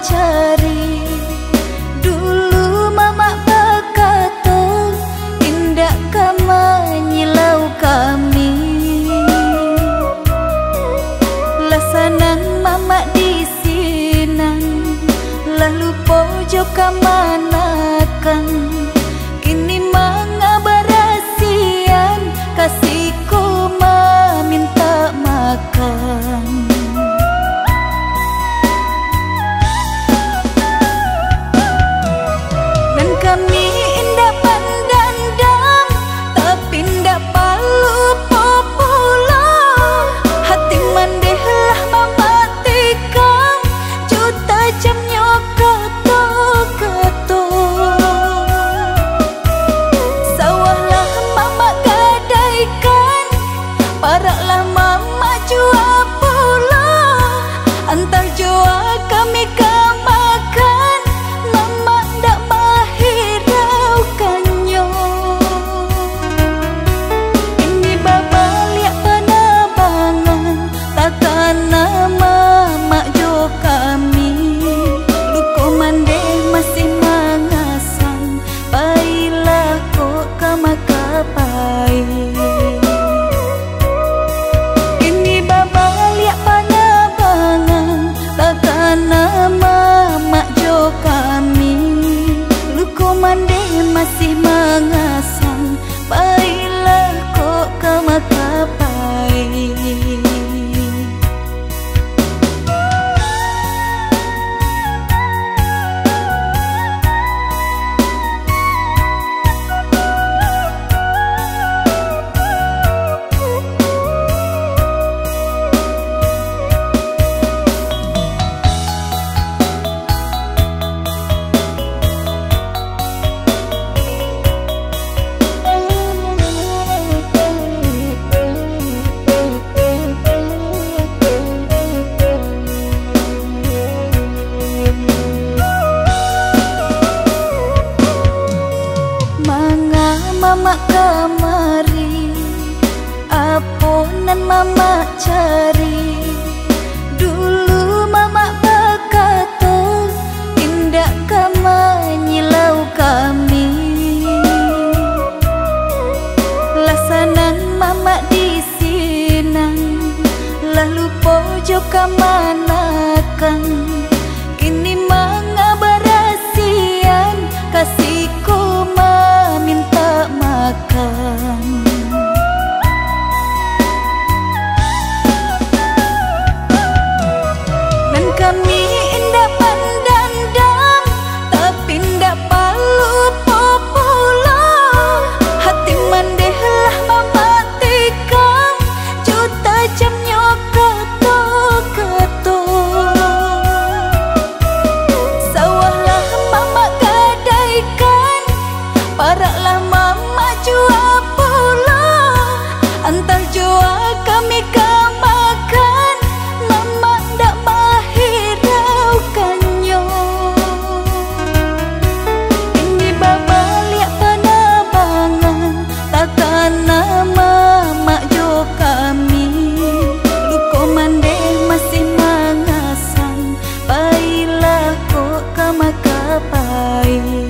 cari. Dulu mama berkata, tindakkah menyilau kami. Lasanan mama di sinan, lalu pojok kamanakan. Kini mengabarasian, kasihku meminta makan. Dan kami indah pandandang, tapi indah palu popula. Hati mandehlah mematikam, juta jam nyokato-kato. Sawahlah mama gadaikan, paraklah mama jual pula. Antar jual kami ke makan, mama ndak mahiraukannya. Ini baba lihat penerbangan, takkan nama mak jo kami. Luko mandeh masih mengasang, baiklah kok kama kapai. Ini baba lihat penerbangan, takkan nama mak jo kami. Luko mandeh masih mengasang, baiklah kok kama kapai. Mama kamari, aponan mama cari. Dulu mama berkata, tindakkah menyilau kami. Lasanan mama di sinan, lalu pojok kamanakan. Kini mengabarasian, kasihku meminta makan. Dan kami indah pandandang, tapi indah palu popula. Hati mandehlah mematikam, juta jam nyokato-kato. Sawahlah mama gadaikan, paraklah mama jual pula. Antar jual kami ke makan, mama ndak mahiraukannya. Ini baba lihat penerbangan, takkan nama mak jo kami. Luko mandeh masih mengasang, baiklah kok kama kapai.